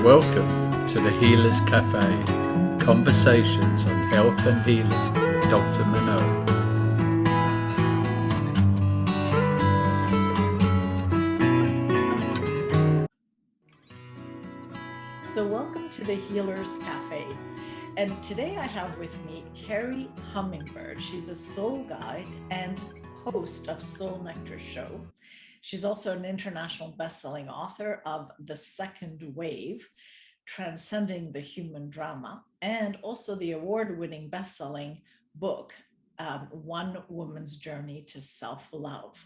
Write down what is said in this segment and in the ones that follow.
Welcome to the Healers Café, conversations on health and healing with Dr. Manon. So welcome to the Healers Café. And today I have with me Kerri Hummingbird. She's a soul guide and host of Soul Nectar Show. She's also an international best-selling author of The Second Wave, Transcending the Human Drama, and also the award-winning best-selling book, One Woman's Journey to Self-Love.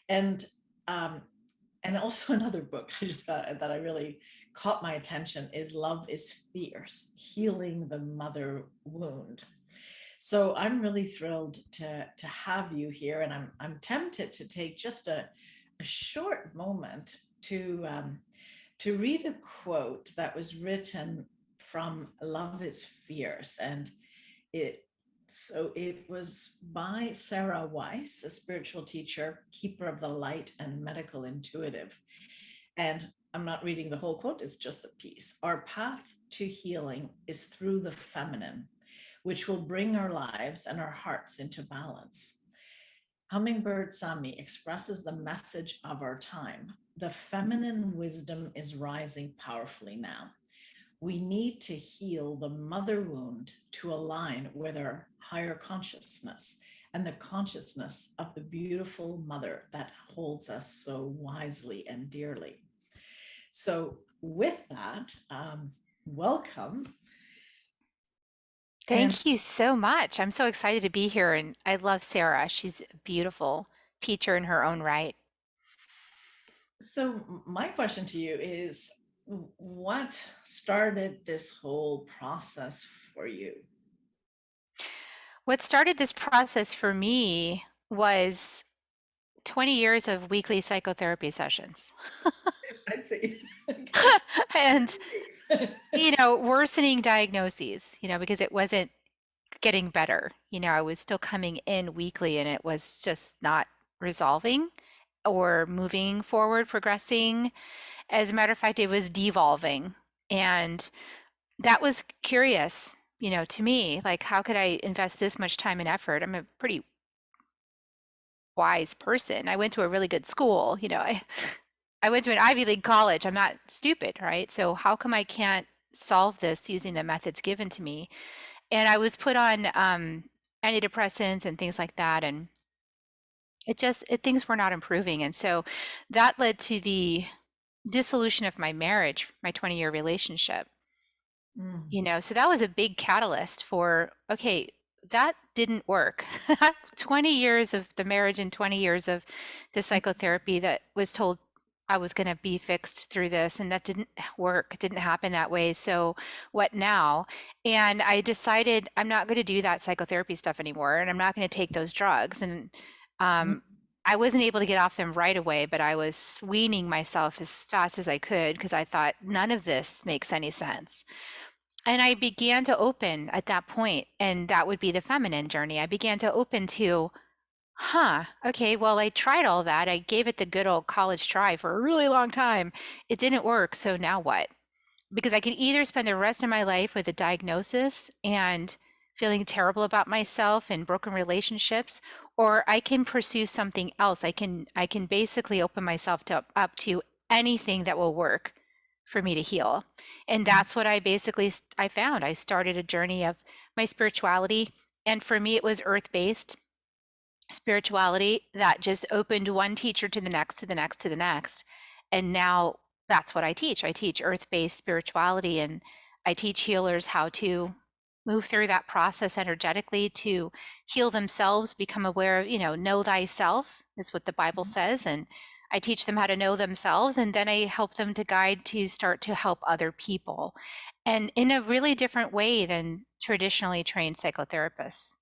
And also another book I just got that I really caught my attention is Love is Fierce, Healing the Mother Wound. So I'm really thrilled to have you here, and I'm tempted to take just a short moment to read a quote that was written from Love is Fierce, and it was by Sarah Weiss, a spiritual teacher, keeper of the light, and medical intuitive. And I'm not reading the whole quote, it's just a piece. Our path to healing is through the feminine, which will bring our lives and our hearts into balance. Hummingbird Sami expresses the message of our time. The feminine wisdom is rising powerfully now. We need to heal the mother wound to align with our higher consciousness and the consciousness of the beautiful mother that holds us so wisely and dearly. So with that, welcome. Thank you so much. I'm so excited to be here, and I love Sarah. She's a beautiful teacher in her own right. So my question to you is, what started this whole process for you? What started this process for me was 20 years of weekly psychotherapy sessions. I see. And, worsening diagnoses, because it wasn't getting better. I was still coming in weekly and it was just not resolving or moving forward, progressing. As a matter of fact, it was devolving. And that was curious, to me, like, how could I invest this much time and effort? I'm a pretty wise person. I went to a really good school, I went to an Ivy League college. I'm not stupid, right? So how come I can't solve this using the methods given to me? And I was put on antidepressants and things like that, and things were not improving. And so that led to the dissolution of my marriage, my 20-year relationship. So that was a big catalyst for, okay, that didn't work. 20 years of the marriage and 20 years of the psychotherapy that was told I was going to be fixed through this, and that didn't work. It didn't happen that way. So what now? And I decided I'm not going to do that psychotherapy stuff anymore, and I'm not going to take those drugs. And I wasn't able to get off them right away, but I was weaning myself as fast as I could because I thought none of this makes any sense. And I began to open at that point, and that would be the feminine journey. I began to open to, okay, well, I tried all that. I gave it the good old college try for a really long time. It didn't work. So now what? Because I could either spend the rest of my life with a diagnosis and feeling terrible about myself and broken relationships, or I can pursue something else. I can basically open myself up to anything that will work for me to heal. And that's what I found. I started a journey of my spirituality. And for me, it was earth-based spirituality that just opened one teacher to the next, to the next, to the next. And now that's what I teach. I teach earth-based spirituality, and I teach healers how to move through that process energetically to heal themselves, become aware of, know thyself is what the Bible says. And I teach them how to know themselves, and then I help them to guide to start to help other people, and in a really different way than traditionally trained psychotherapists.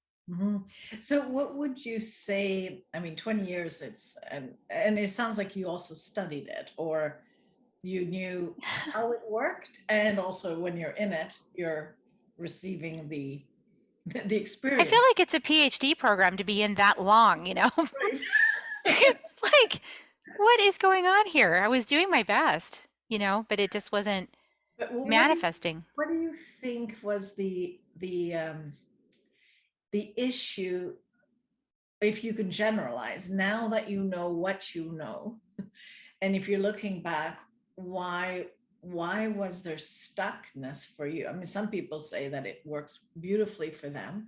So what would you say? I mean, 20 years, and it sounds like you also studied it, or you knew how it worked, and also when you're in it, you're receiving the experience. I feel like it's a PhD program to be in that long, Right. It's like, what is going on here? I was doing my best, but it just wasn't But manifesting. what do you think was the issue, if you can generalize, now that you know what you know, and if you're looking back, why why was there stuckness for you? I mean, some people say that it works beautifully for them,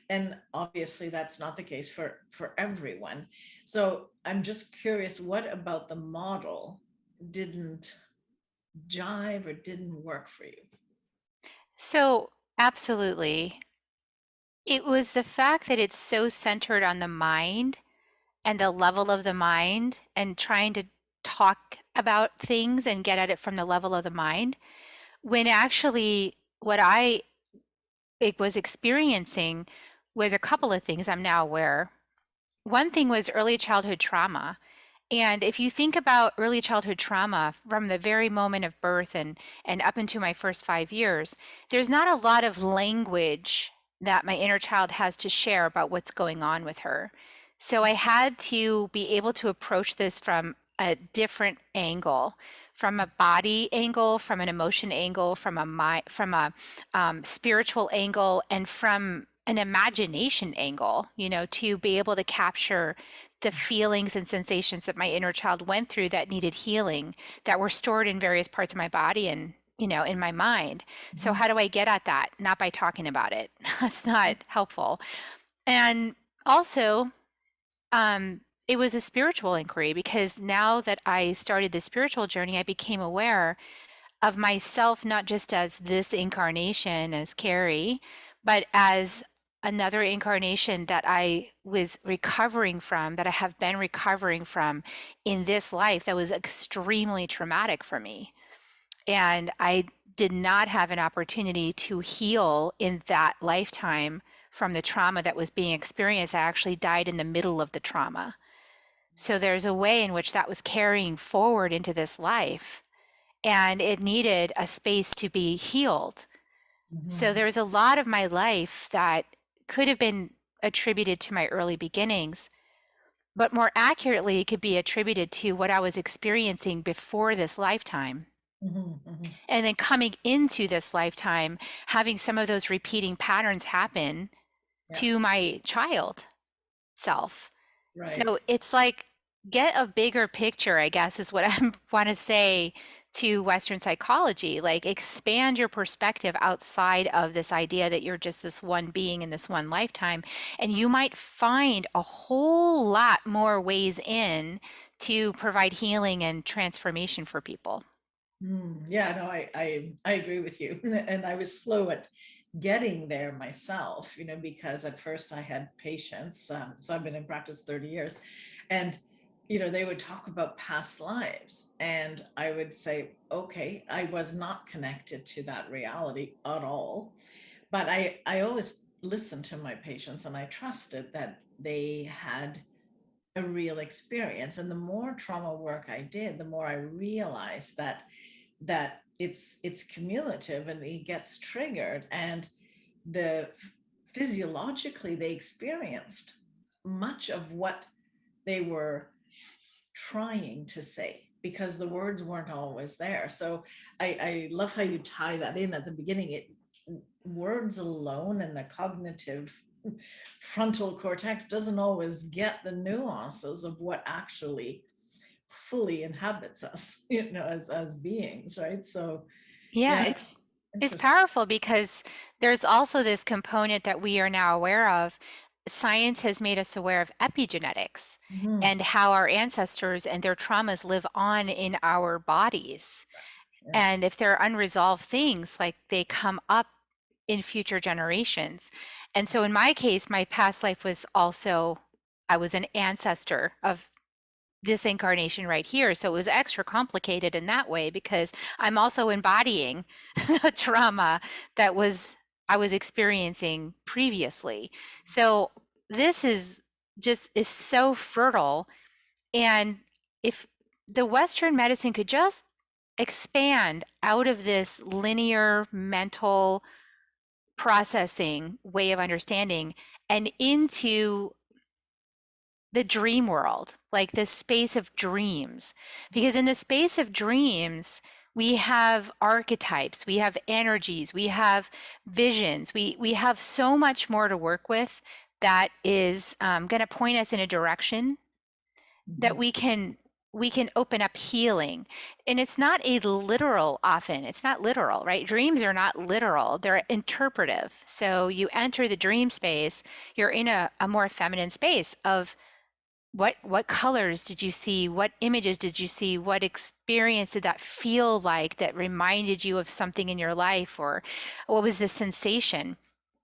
and obviously that's not the case for everyone. So I'm just curious, what about the model didn't jive or didn't work for you? So, absolutely. It was the fact that it's so centered on the mind and the level of the mind and trying to talk about things and get at it from the level of the mind, when actually what I it was experiencing was a couple of things I'm now aware. One thing was early childhood trauma. And if you think about early childhood trauma from the very moment of birth and up into my first 5 years, there's not a lot of language that my inner child has to share about what's going on with her. So I had to be able to approach this from a different angle, from a body angle, from an emotion angle, from a spiritual angle, and from an imagination angle, to be able to capture the feelings and sensations that my inner child went through that needed healing, that were stored in various parts of my body and in my mind. So Mhm. how do I get at that? Not by talking about it. That's not helpful. And also, it was a spiritual inquiry, because now that I started the spiritual journey, I became aware of myself not just as this incarnation, as Kerri, but as another incarnation that I was recovering from, that I have been recovering from in this life, that was extremely traumatic for me. And I did not have an opportunity to heal in that lifetime from the trauma that was being experienced. I actually died in the middle of the trauma. So there's a way in which that was carrying forward into this life, and it needed a space to be healed. So Mhm. there's a lot of my life that could have been attributed to my early beginnings, but more accurately, it could be attributed to what I was experiencing before this lifetime. Mhm. Mhm. And then coming into this lifetime, having some of those repeating patterns happen Yeah, to my child self. right. So it's like, get a bigger picture, I guess, is what I want to say to Western psychology. Like, expand your perspective outside of this idea that you're just this one being in this one lifetime. And you might find a whole lot more ways in to provide healing and transformation for people. Yeah, no, I agree with you. And I was slow at getting there myself, because at first I had patients. So I've been in practice 30 years. And, they would talk about past lives. And I would say, okay, I was not connected to that reality at all. But I always listened to my patients and I trusted that they had a real experience. And the more trauma work I did, the more I realized that it's cumulative and it gets triggered, and the physiologically they experienced much of what they were trying to say because the words weren't always there. So I love how you tie that in at the beginning. It words alone and the cognitive frontal cortex doesn't always get the nuances of what actually fully inhabits us, as beings, right? So Yeah, yeah, it's interesting. powerful because there's also this component that we are now aware of. Science has made us aware of epigenetics Mhm. and how our ancestors and their traumas live on in our bodies. Yeah. And if there are unresolved things, like, they come up in future generations. And so in my case, my past life was also, I was an ancestor of this incarnation right here. So it was extra complicated in that way, because I'm also embodying the trauma that I was experiencing previously. So this is so fertile. And if the Western medicine could just expand out of this linear mental processing way of understanding and into the dream world, like this space of dreams. Because in the space of dreams, We have archetypes, we have energies, we have visions, we have so much more to work with that is going to point us in a direction that Mhm. we can open up healing. And it's not a literal, often it's not literal, right? Dreams are not literal, they're interpretive. So you enter the dream space, you're in a more feminine space of what colors did you see, what images did you see, what experience did that feel like that reminded you of something in your life, or what was the sensation.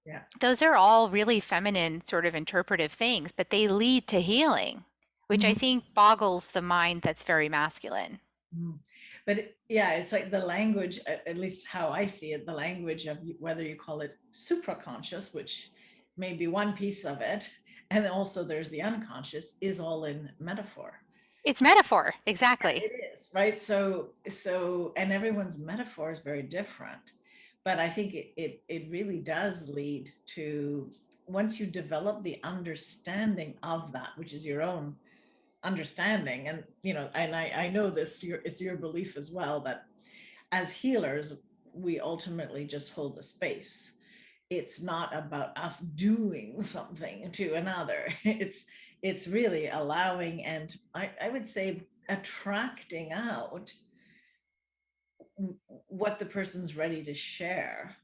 Yeah. Those are all really feminine sort of interpretive things, but they lead to healing, which I Mhm. think boggles the mind that's very masculine. Mhm. But yeah, it's like the language, at least how I see it, the language of whether you call it supraconscious, which may be one piece of it, and also there's the unconscious, is all in metaphor. It's metaphor, exactly. It is, right? So, and everyone's metaphor is very different, but I think it really does lead to, once you develop the understanding of that, which is your own understanding, and and I know this, it's your belief as well, that as healers we ultimately just hold the space. It's not about us doing something to another. It's really allowing, and I would say attracting out what the person's ready to share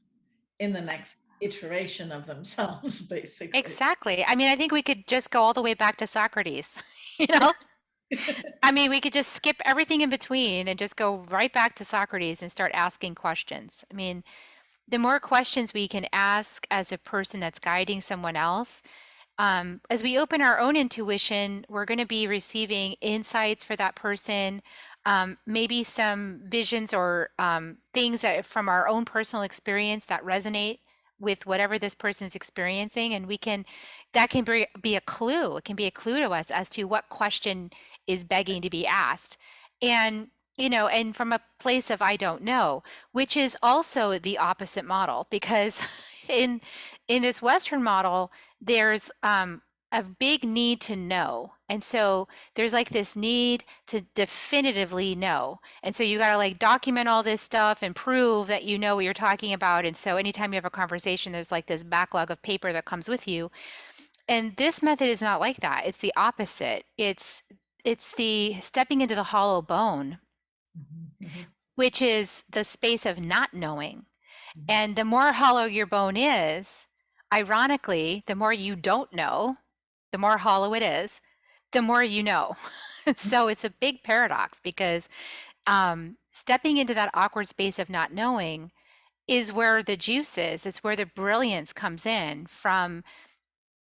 in the next iteration of themselves, basically. Exactly. I mean, I think we could just go all the way back to Socrates, you know? I mean, we could just skip everything in between and just go right back to Socrates and start asking questions. I mean, the more questions we can ask as a person that's guiding someone else, as we open our own intuition, we're going to be receiving insights for that person, maybe some visions or things that from our own personal experience that resonate with whatever this person is experiencing, and that can be a clue. It can be a clue to us as to what question is begging to be asked, and and from a place of I don't know, which is also the opposite model, because in this Western model there's a big need to know. And so there's like this need to definitively know. And so you got to like document all this stuff and prove that you know what you're talking about. And so anytime you have a conversation, there's like this backlog of paper that comes with you. And this method is not like that. It's the opposite. It's the stepping into the hollow bone, Mhm, mhm, which is the space of not knowing. mhm, And the more hollow your bone is, ironically, the more you don't know, the more hollow it is, the more you know. So it's a big paradox, because stepping into that awkward space of not knowing is where the juice is. It's where the brilliance comes in from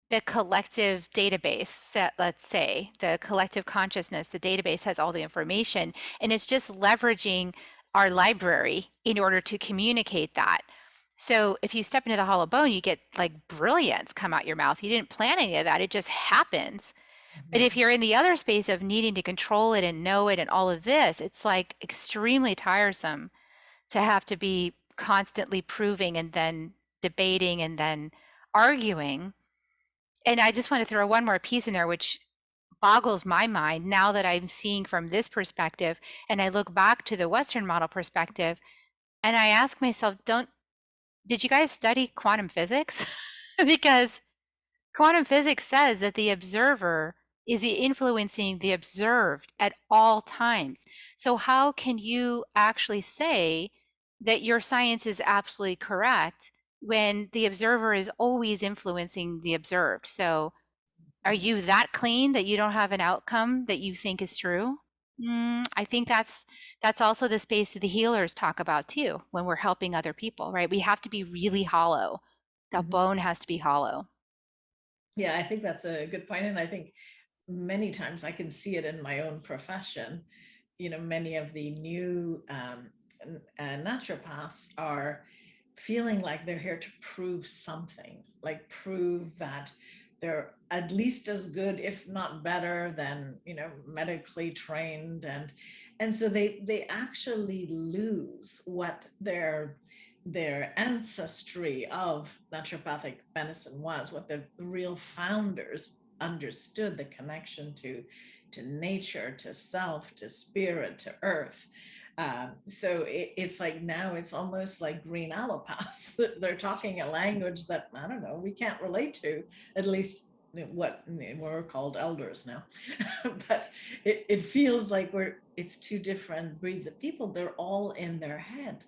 the collective database. That, let's say, the collective consciousness, the database has all the information, and it's just leveraging our library in order to communicate that. So if you step into the hollow bone, you get like brilliance come out your mouth. You didn't plan any of that, it just happens. But if mhm, you're in the other space of needing to control it and know it and all of this, it's like extremely tiresome to have to be constantly proving and then debating and then arguing. And I just want to throw one more piece in there, which boggles my mind now that I'm seeing from this perspective. And I look back to the Western model perspective and I ask myself, did you guys study quantum physics? Because quantum physics says that the observer is influencing the observed at all times. So how can you actually say that your science is absolutely correct when the observer is always influencing the observed? So are mhm. you that clean that you don't have an outcome that you think is true? I think that's also the space that the healers talk about too when we're helping other people, right? We have to be really hollow. The Mhm. bone has to be hollow. Yeah, I think that's a good point, and I think many times I can see it in my own profession. Many of the new naturopaths are feeling like they're here to prove something, like prove that they're at least as good, if not better, than medically trained, and so they actually lose what their ancestry of naturopathic medicine was, what the real founders understood, the connection to nature, to self, to spirit, to earth. So it's like now it's almost like green allopaths. They're talking a language that, I don't know, we can't relate to, at least what we're called elders now. But it feels like it's two different breeds of people. They're all in their head.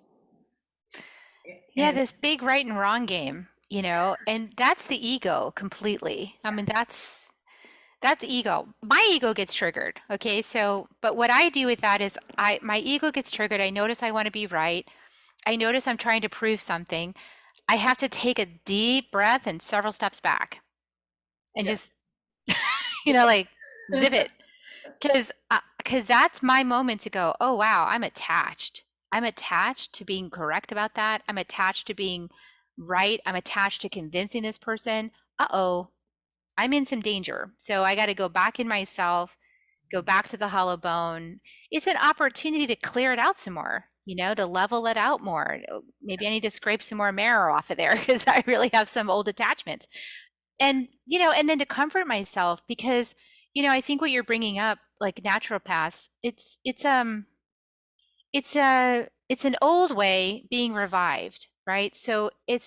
Yeah, And this big right and wrong game, and that's the ego completely. I mean, that's ego. My ego gets triggered. Okay. So, but what I do with that is my ego gets triggered. I notice I want to be right. I notice I'm trying to prove something. I have to take a deep breath and several steps back and yes. just, like zip it. Because that's my moment to go, oh, wow, I'm attached. I'm attached to being correct about that. I'm attached to being right. I'm attached to convincing this person. Uh-oh, I'm in some danger. So I got to go back in myself, go back to the hollow bone. It's an opportunity to clear it out some more, to level it out more. Maybe I need to scrape some more marrow off of there because I really have some old attachments. And then to comfort myself because, I think what you're bringing up, like naturopaths, it's an old way being revived, right? So it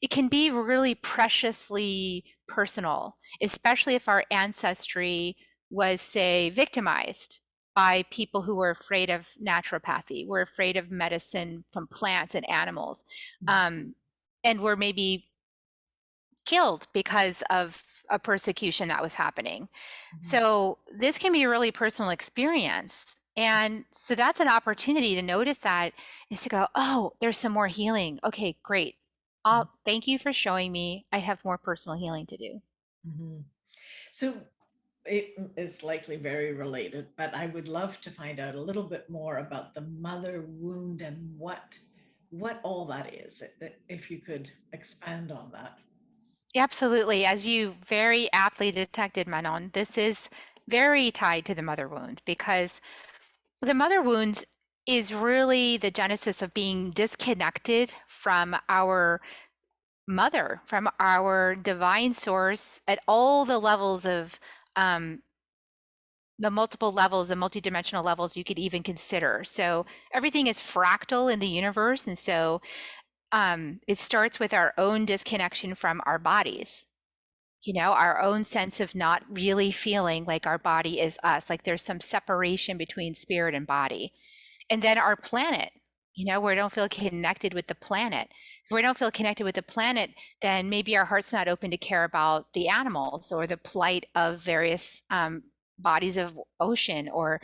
can be really preciously personal, especially if our ancestry was, say, victimized by people who were afraid of naturopathy, were afraid of medicine from plants and animals, and were maybe killed because of a persecution that was happening. So this can be a really personal experience. And so that's an opportunity to notice that is to go, oh, there's some more healing. Okay, great. Thank you for showing me I have more personal healing to do. Mm-hmm. So it is likely very related, but I would love to find out a little bit more about the mother wound and what all that is, if you could expand on that. Absolutely. As you very aptly detected, Manon, this is very tied to the mother wound because the mother wound is really the genesis of being disconnected from our mother, from our divine source at all the levels of the multiple levels and multidimensional levels you could even consider. So everything is fractal in the universe. And so it starts with our own disconnection from our bodies, our own sense of not really feeling like our body is us, like there's some separation between spirit and body. And then our planet, where we don't feel connected with the planet. If we don't feel connected with the planet, then maybe our heart's not open to care about the animals or the plight of various bodies of ocean, or,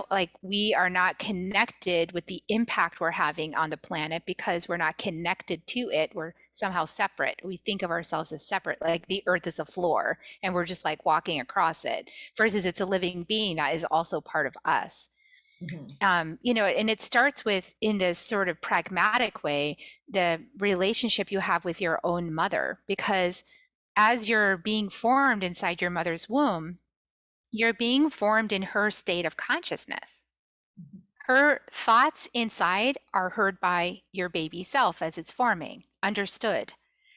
like we are not connected with the impact we're having on the planet because we're not connected to it. We're somehow separate. We think of ourselves as separate, like the earth is a floor and we're just like walking across it, versus it's a living being that is also part of us. Mm-hmm. And it starts with, in this sort of pragmatic way, the relationship you have with your own mother, because as you're being formed inside your mother's womb, you're being formed in her state of consciousness. Her thoughts inside are heard by your baby self as it's forming, understood.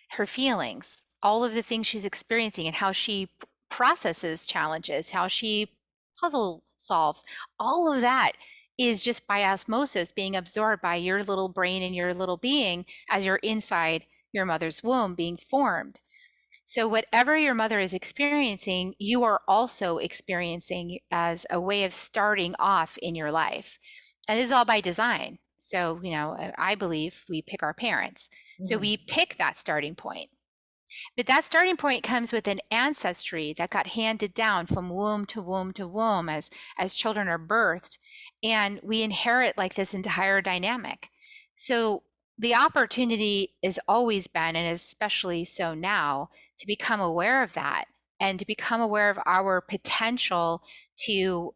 Her feelings, all of the things she's experiencing and how she processes challenges, how she puzzle solves, all of that is just by osmosis being absorbed by your little brain and your little being as you're inside your mother's womb being formed. So whatever your mother is experiencing, you are also experiencing as a way of starting off in your life. And this is all by design. So, I believe we pick our parents. So we pick that starting point. But that starting point comes with an ancestry that got handed down from womb to womb to womb as children are birthed. And we inherit like this entire dynamic. So the opportunity has always been, and especially so now, to become aware of that and to become aware of our potential to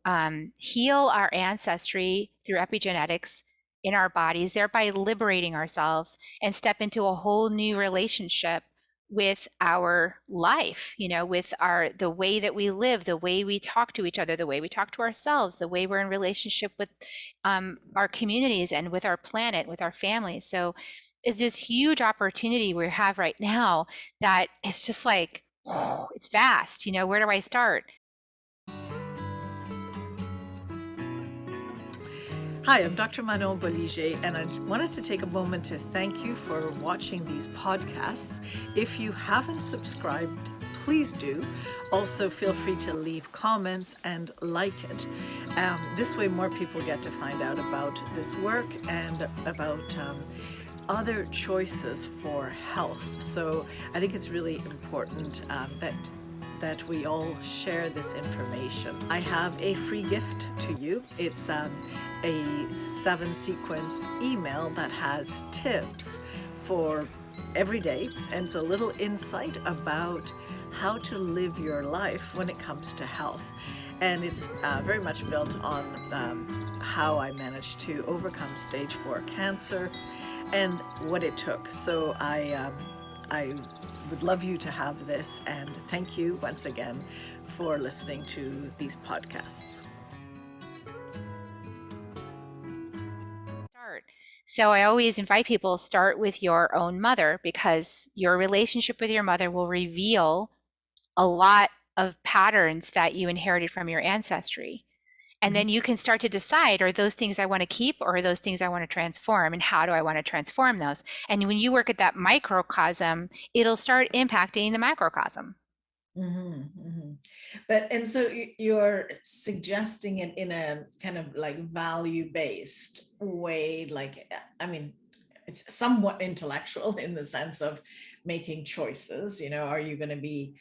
heal our ancestry through epigenetics in our bodies, thereby liberating ourselves and step into a whole new relationship with our life, with the way that we live, the way we talk to each other, the way we talk to ourselves, the way we're in relationship with our communities and with our planet, with our families. So it's this huge opportunity we have right now that is just like, it's vast, where do I start? Hi, I'm Dr. Manon Bolliger, and I wanted to take a moment to thank you for watching these podcasts. If you haven't subscribed, please do. Also, feel free to leave comments and like it. This way, more people get to find out about this work and about other choices for health. So I think it's really important that we all share this information. I have a free gift to you. It's a 7-sequence email that has tips for every day, and it's a little insight about how to live your life when it comes to health. And it's very much built on how I managed to overcome stage 4 cancer and what it took. So I would love you to have this, and thank you once again for listening to these podcasts. So I always invite people to start with your own mother, because your relationship with your mother will reveal a lot of patterns that you inherited from your ancestry. And then you can start to decide, are those things I want to keep, or are those things I want to transform, and how do I want to transform those? And when you work at that microcosm, it'll start impacting the macrocosm. And so you're suggesting it in a kind of like value-based way, like, I mean, it's somewhat intellectual in the sense of making choices. Are you going to be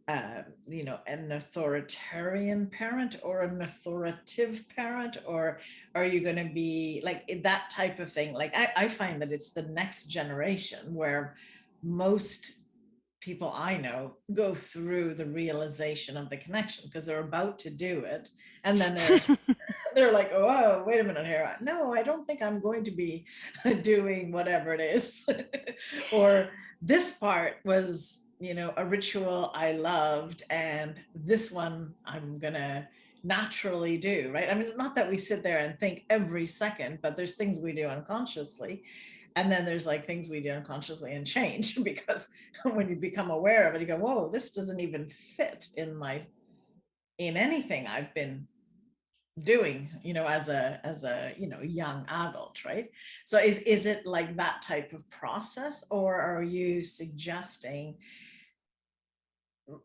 an authoritarian parent or an authoritative parent, or are you going to be like that type of thing? Like I find that it's the next generation where most people I know go through the realization of the connection because they're about to do it, and then they're like, oh, wait a minute here. No, I don't think I'm going to be doing whatever it is. Or this part was, a ritual I loved, and this one I'm gonna naturally do, right? I mean, not that we sit there and think every second, but there's things we do unconsciously. And then there's like things we do unconsciously and change because when you become aware of it, you go, whoa, this doesn't even fit in anything I've been doing, as a young adult, right? So is it like that type of process, or are you suggesting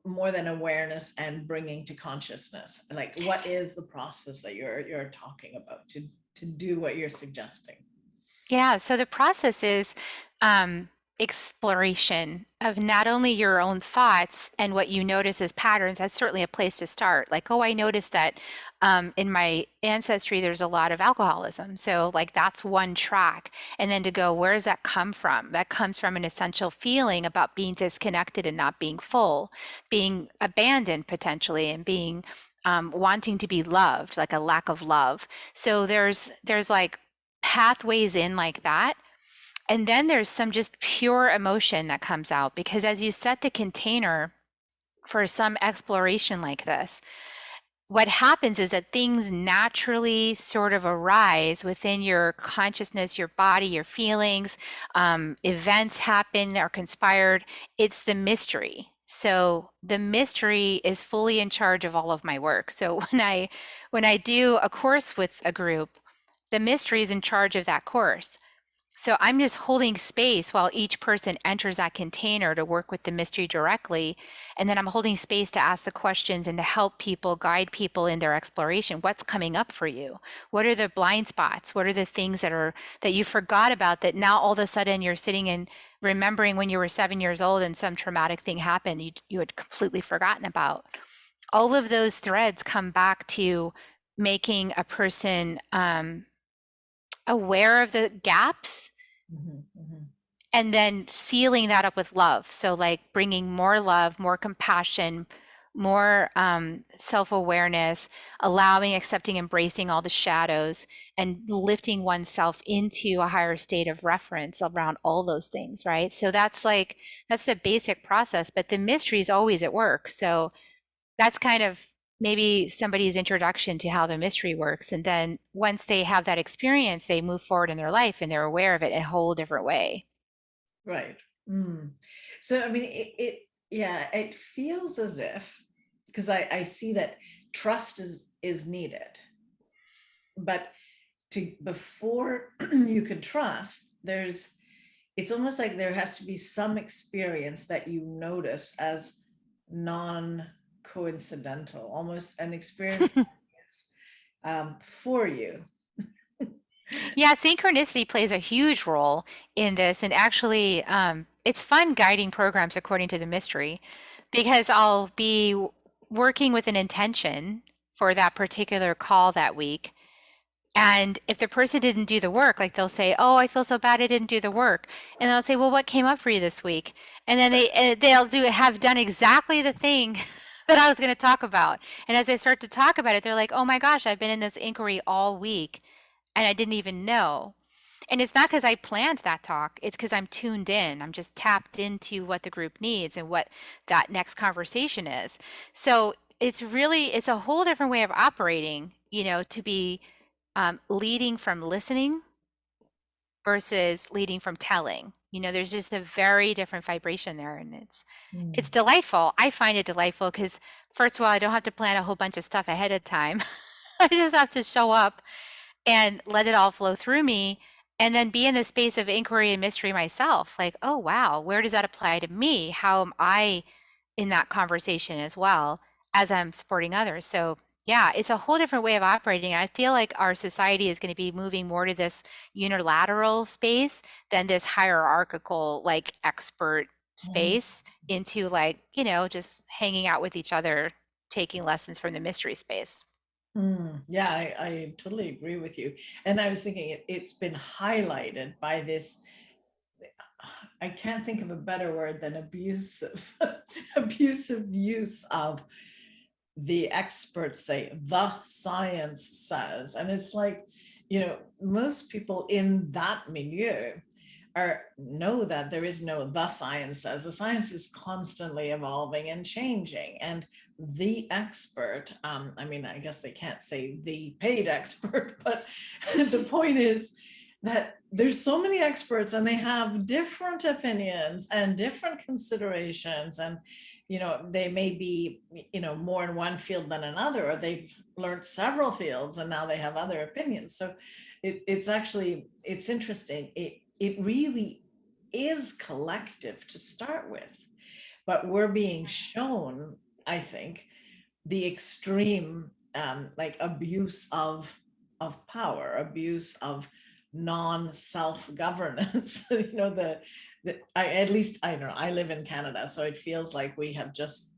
more than awareness and bringing to consciousness? Like, what is the process that you're talking about to do what you're suggesting? Yeah, so the process is exploration of not only your own thoughts and what you notice as patterns. That's certainly a place to start. Like, oh, I noticed that in my ancestry, there's a lot of alcoholism. So, like, that's one track. And then to go, where does that come from? That comes from an essential feeling about being disconnected and not being full, being abandoned potentially, and being wanting to be loved, like a lack of love. So there's like pathways in like that. And then there's some just pure emotion that comes out, because as you set the container for some exploration like this, what happens is that things naturally sort of arise within your consciousness, your body, your feelings. Events happen or conspired. It's the mystery. So the mystery is fully in charge of all of my work. So when I do a course with a group, the mystery is in charge of that course. So I'm just holding space while each person enters that container to work with the mystery directly. And then I'm holding space to ask the questions and to help people, guide people in their exploration. What's coming up for you? What are the blind spots? What are the things that you forgot about, that now all of a sudden you're sitting and remembering when you were 7 years old and some traumatic thing happened you had completely forgotten about? All of those threads come back to making a person aware of the gaps, and then sealing that up with love. So like bringing more love, more compassion, more self-awareness, allowing, accepting, embracing all the shadows, and lifting oneself into a higher state of reference around all those things, right? So that's the basic process, but the mystery is always at work. So that's kind of maybe somebody's introduction to how the mystery works. And then once they have that experience, they move forward in their life and they're aware of it in a whole different way. Right. So, I mean, it feels as if, because I see that trust is needed, but before you can trust, it's almost like there has to be some experience that you notice as non-coincidental, almost an experience for you. Yeah, synchronicity plays a huge role in this. And actually, it's fun guiding programs according to the mystery because I'll be working with an intention for that particular call that week. And if the person didn't do the work, like they'll say, "Oh, I feel so bad I didn't do the work," and I'll say, "Well, what came up for you this week?" And then they'll have done exactly the thing that I was going to talk about. And as I start to talk about it, they're like, "Oh my gosh, I've been in this inquiry all week, and I didn't even know." And it's not because I planned that talk. It's because I'm tuned in. I'm just tapped into what the group needs and what that next conversation is. So it's a whole different way of operating, to be leading from listening versus leading from telling. There's just a very different vibration there, and it's delightful. I find it delightful because, first of all, I don't have to plan a whole bunch of stuff ahead of time. I just have to show up and let it all flow through me, and then be in the space of inquiry and mystery myself. Like, oh wow, where does that apply to me? How am I in that conversation as well as I'm supporting others? So yeah, it's a whole different way of operating. I feel like our society is going to be moving more to this unilateral space than this hierarchical, like expert space into like, just hanging out with each other, taking lessons from the mystery space. Yeah, I totally agree with you. And I was thinking it's been highlighted by this, I can't think of a better word than abusive, abusive use of the experts say, the science says. And it's like, most people in that milieu know that there is no the science says. The science is constantly evolving and changing. And the expert, I guess they can't say the paid expert, but the point is that there's so many experts and they have different opinions and different considerations, and they may be more in one field than another, or they've learned several fields and now they have other opinions. So it's interesting. It really is collective to start with, but we're being shown, I think, the extreme like abuse of power, abuse of non-self-governance. At least I don't know, I live in Canada, so it feels like we have just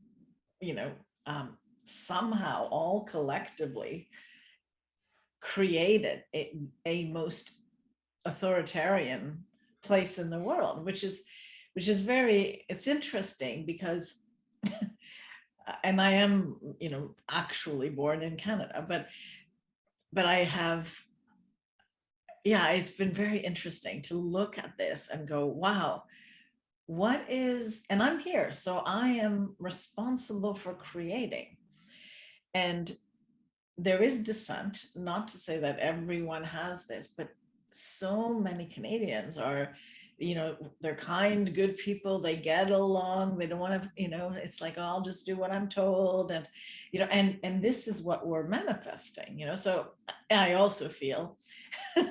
somehow all collectively created a most authoritarian place in the world, which is it's interesting because and I am actually born in Canada, but I have, yeah, it's been very interesting to look at this and go, wow, and I'm here, so I am responsible for creating. And there is dissent, not to say that everyone has this, but so many Canadians are, they're kind, good people, they get along, they don't want to, it's like, oh, I'll just do what I'm told. And, and this is what we're manifesting, so I also feel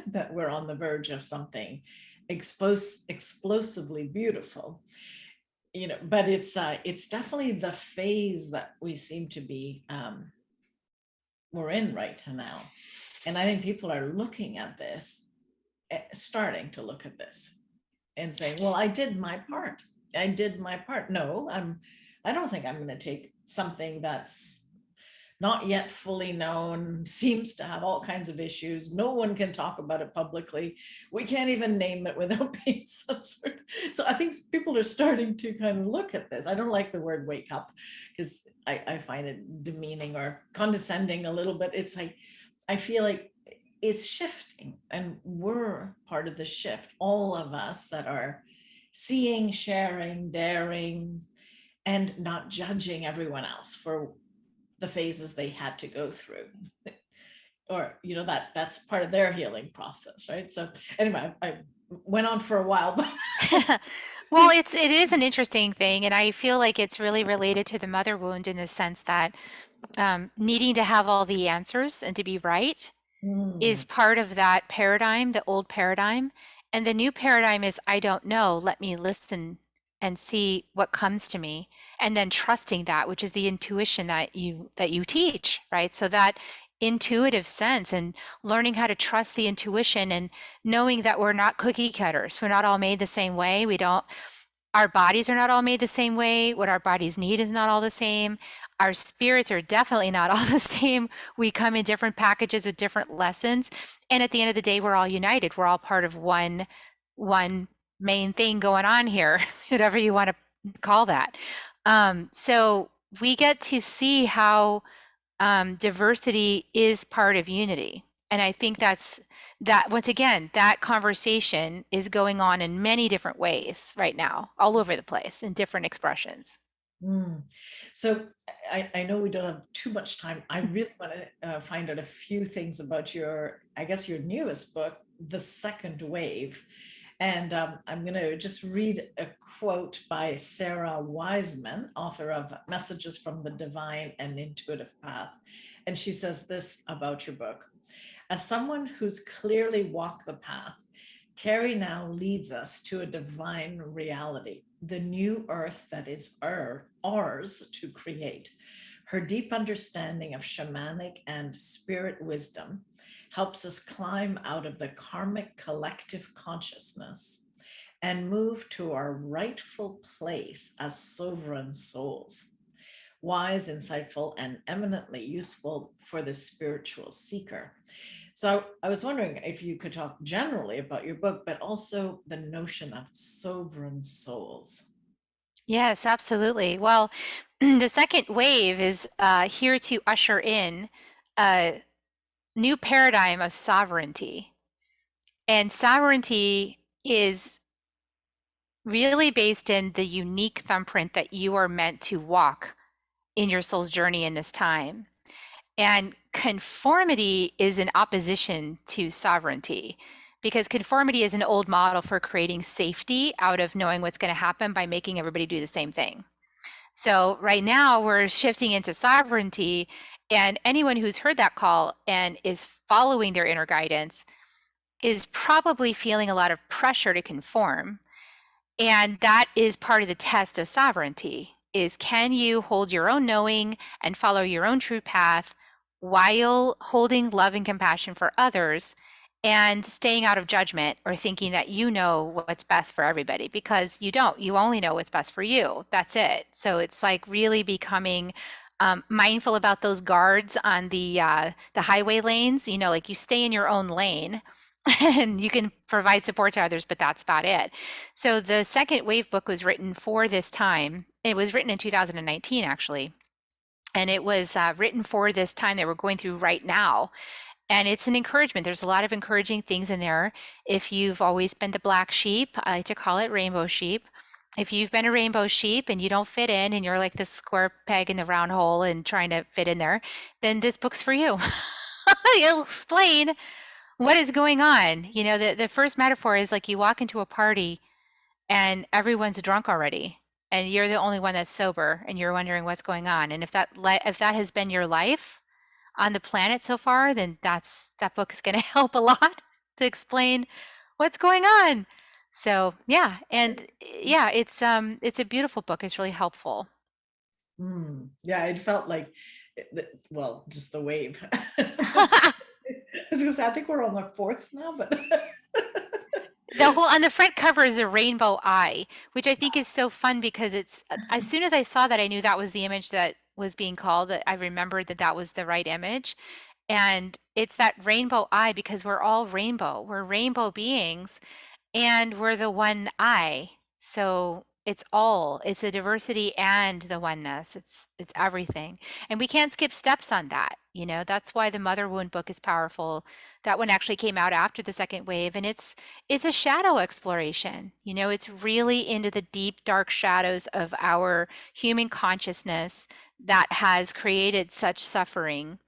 that we're on the verge of something explosively beautiful, but it's definitely the phase that we seem to be, we're in right now. And I think people are looking at this, starting to look at this and saying, well, I did my part. No, I don't think I'm going to take something that's not yet fully known, seems to have all kinds of issues. No one can talk about it publicly. We can't even name it without being censored. So I think people are starting to kind of look at this. I don't like the word wake up because I find it demeaning or condescending a little bit. It's like, I feel like it's shifting and we're part of the shift. All of us that are seeing, sharing, daring, and not judging everyone else for the phases they had to go through. Or, that's part of their healing process, right? So anyway, I went on for a while, but Well, it is an interesting thing, and I feel like it's really related to the mother wound in the sense that needing to have all the answers and to be right Mm, is part of that paradigm, the old paradigm. And the new paradigm is I don't know, let me listen and see what comes to me, and then trusting that, which is the intuition that you teach, right? So that intuitive sense and learning how to trust the intuition and knowing that we're not cookie cutters. We're not all made the same way. We don't Our bodies are not all made the same way. What our bodies need is not all the same. Our spirits are definitely not all the same. We come in different packages with different lessons. And at the end of the day, we're all united. We're all part of one main thing going on here, whatever you want to call that. So we get to see how diversity is part of unity. And I think that once again, that conversation is going on in many different ways right now, all over the place in different expressions. mm. So I know we don't have too much time. I really want to find out a few things about I guess your newest book, The Second Wave. And I'm going to just read a quote by Sarah Wiseman, author of Messages from the Divine and Intuitive Path. And she says this about your book. As someone who's clearly walked the path, Kerri now leads us to a divine reality, the new earth that is ours to create. Her deep understanding of shamanic and spirit wisdom helps us climb out of the karmic collective consciousness and move to our rightful place as sovereign souls. Wise, insightful, and eminently useful for the spiritual seeker. So I was wondering if you could talk generally about your book, but also the notion of sovereign souls. Yes, absolutely. Well, the second wave is here to usher in a new paradigm of sovereignty. And sovereignty is really based in the unique thumbprint that you are meant to walk in your soul's journey in this time. And conformity is in opposition to sovereignty, because conformity is an old model for creating safety out of knowing what's going to happen by making everybody do the same thing. So right now we're shifting into sovereignty, and anyone who's heard that call and is following their inner guidance is probably feeling a lot of pressure to conform. And that is part of the test of sovereignty, is can you hold your own knowing and follow your own true path while holding love and compassion for others and staying out of judgment or thinking that you know what's best for everybody, because you don't. You only know what's best for you. That's it. So it's like really becoming mindful about those guards on the highway lanes. You know, like you stay in your own lane and you can provide support to others, but that's about it. So the second wave book was written for this time. It was written in 2019, actually. And it was written for this time that we're going through right now. And it's an encouragement. There's a lot of encouraging things in there. If you've always been the black sheep, I like to call it rainbow sheep. If you've been a rainbow sheep and you don't fit in and you're like the square peg in the round hole and trying to fit in there, then this book's for you. It'll explain what is going on. You know, the first metaphor is like you walk into a party and everyone's drunk already and you're the only one that's sober and you're wondering what's going on. And if that has been your life on the planet so far, then that book is going to help a lot to explain what's going on. So yeah, and yeah, it's a beautiful book. It's really helpful. Yeah, it felt like, well, just the wave. I was going to say, I think we're on the fourth now, but The whole on the front cover is a rainbow eye, which I think is so fun because it's as soon as I saw that, I knew that was the image that was being called. I remembered that that was the right image. And it's that rainbow eye because we're all rainbow. We're rainbow beings and we're the one eye. So it's the diversity and the oneness. It's everything. And we can't skip steps on that. You know, that's why the Mother Wound book is powerful. That one actually came out after the second wave, and it's a shadow exploration. You know, it's really into the deep dark shadows of our human consciousness that has created such suffering,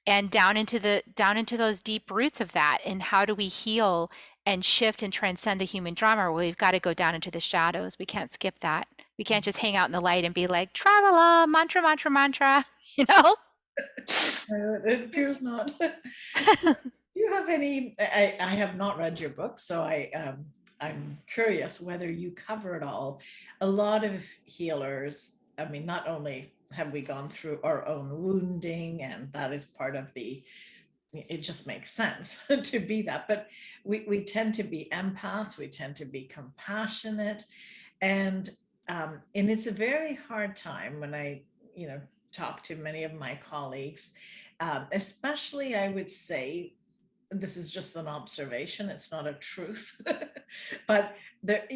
and down into those deep roots of that, and how do we heal and shift and transcend the human drama. Well, we've got to go down into the shadows. We can't skip that. We can't just hang out in the light and be like tra la la mantra mantra mantra. You know. It appears not. Do you have any? I have not read your book, so I'm curious whether you cover it all. A lot of healers, I mean, not only have we gone through our own wounding, and that is part of the, it just makes sense to be that, but we tend to be empaths, we tend to be compassionate, and it's a very hard time when I, talk to many of my colleagues, especially I would say, this is just an observation, it's not a truth, but that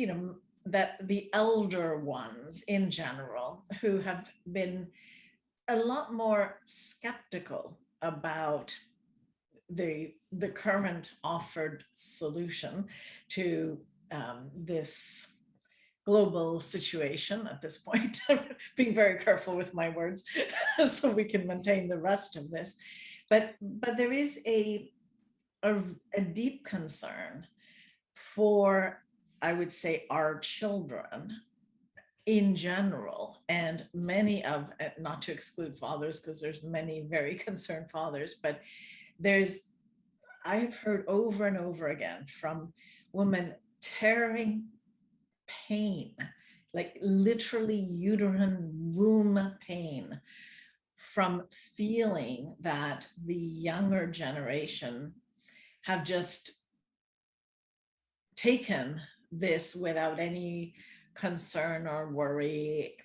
the elder ones in general who have been a lot more skeptical about the current offered solution to this global situation at this point. Being very careful with my words so we can maintain the rest of this, but there is a deep concern for, I would say, our children in general, and many of, not to exclude fathers, because there's many very concerned fathers, but I've heard over and over again from women tearing pain, like literally uterine womb pain, from feeling that the younger generation have just taken this without any concern or worry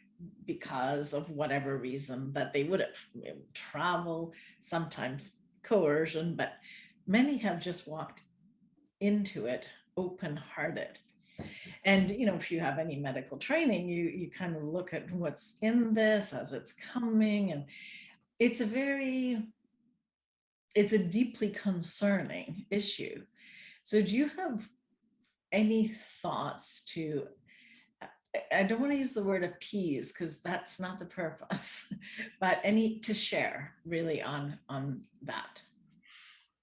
because of whatever reason that they would have travel, sometimes coercion, but many have just walked into it open-hearted. And if you have any medical training, you kind of look at what's in this as it's coming, and it's a deeply concerning issue. So do you have any thoughts to, I don't want to use the word appease because that's not the purpose, but any to share really on that?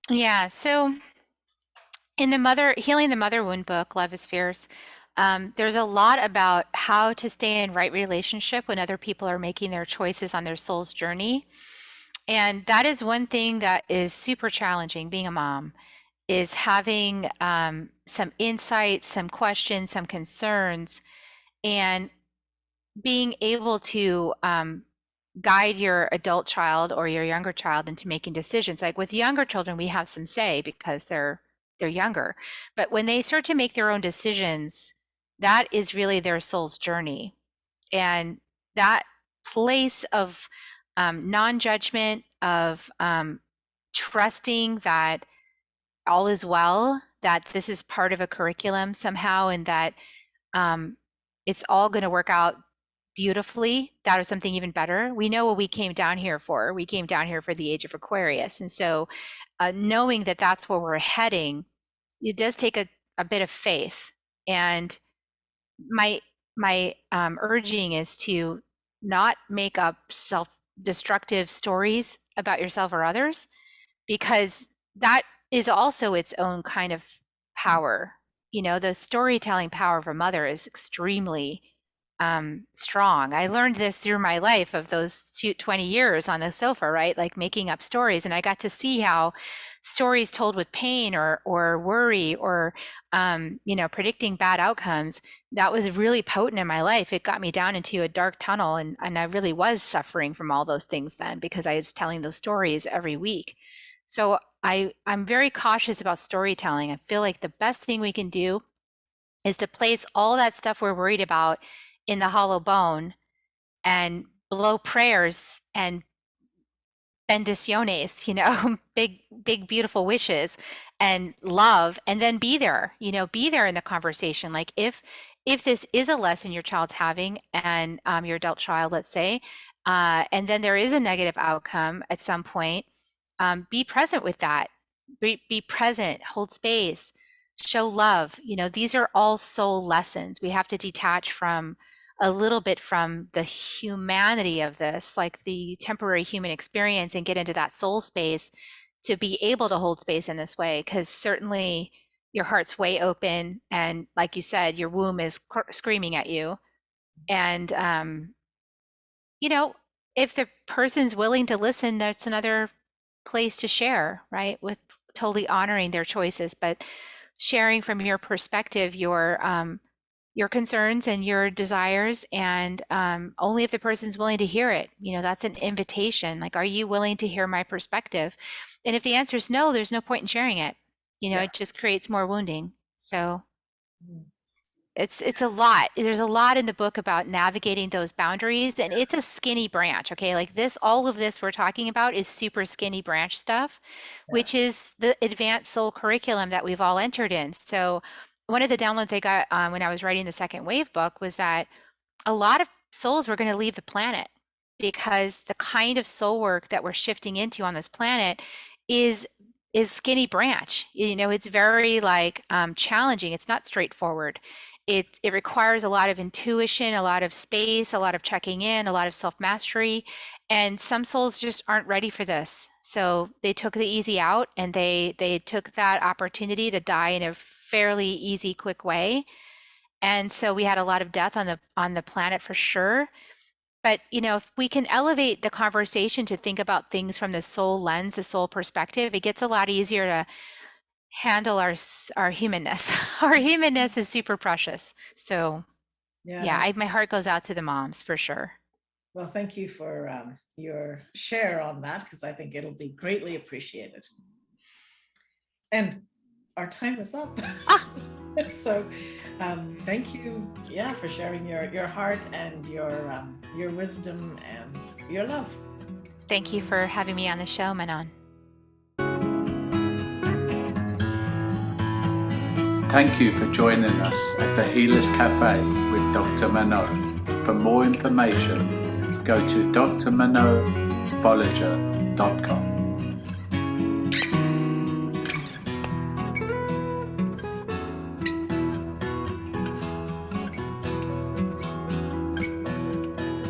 Yeah. So in the Healing the Mother Wound book, Love is Fierce, there's a lot about how to stay in right relationship when other people are making their choices on their soul's journey. And that is one thing that is super challenging being a mom, is having some insight, some questions, some concerns, and being able to guide your adult child or your younger child into making decisions. Like with younger children, we have some say because they're younger. But when they start to make their own decisions, that is really their soul's journey. And that place of non-judgment, of trusting that all is well, that this is part of a curriculum somehow, and that it's all going to work out beautifully. That is something even better. We know what we came down here for. We came down here for the age of Aquarius. And so knowing that that's where we're heading, it does take a bit of faith. And my urging is to not make up self-destructive stories about yourself or others, because that is also its own kind of power. The storytelling power of a mother is extremely strong. I learned this through my life of those 20 years on the sofa, right? Like making up stories. And I got to see how stories told with pain or worry or, predicting bad outcomes, that was really potent in my life. It got me down into a dark tunnel. And I really was suffering from all those things then because I was telling those stories every week. So I'm very cautious about storytelling. I feel like the best thing we can do is to place all that stuff we're worried about in the hollow bone and blow prayers and bendiciones, big, beautiful wishes and love, and then be there in the conversation. Like if this is a lesson your child's having and your adult child, let's say, and then there is a negative outcome at some point, be present with that. Be present, hold space, show love. These are all soul lessons. We have to detach from a little bit from the humanity of this, like the temporary human experience, and get into that soul space to be able to hold space in this way. Because certainly your heart's way open. And like you said, your womb is screaming at you. And, if the person's willing to listen, that's another place to share, right? With totally honoring their choices, but sharing from your perspective, your concerns and your desires, and only if the person's willing to hear it. That's an invitation. Like, are you willing to hear my perspective? And if the answer is no, there's no point in sharing it. Yeah. It just creates more wounding. So Mm. it's a lot. There's a lot in the book about navigating those boundaries, and it's a skinny branch. Okay, like all of this we're talking about is super skinny branch stuff, which is the advanced soul curriculum that we've all entered in. So one of the downloads I got when I was writing the second wave book was that a lot of souls were going to leave the planet because the kind of soul work that we're shifting into on this planet is skinny branch. It's very challenging. It's not straightforward. It requires a lot of intuition, a lot of space, a lot of checking in, a lot of self-mastery, and some souls just aren't ready for this. So they took the easy out, and they took that opportunity to die in a fairly easy, quick way. And so we had a lot of death on the planet for sure. But if we can elevate the conversation to think about things from the soul lens, the soul perspective, it gets a lot easier to handle our humanness. Our humanness is super precious. So my heart goes out to the moms for sure. Well, thank you for your share on that, because I think it'll be greatly appreciated. And our time is up. So thank you, for sharing your heart and your wisdom and your love. Thank you for having me on the show, Manon. Thank you for joining us at the Healers Café with Dr. Manon. For more information, go to drmanonbolliger.com.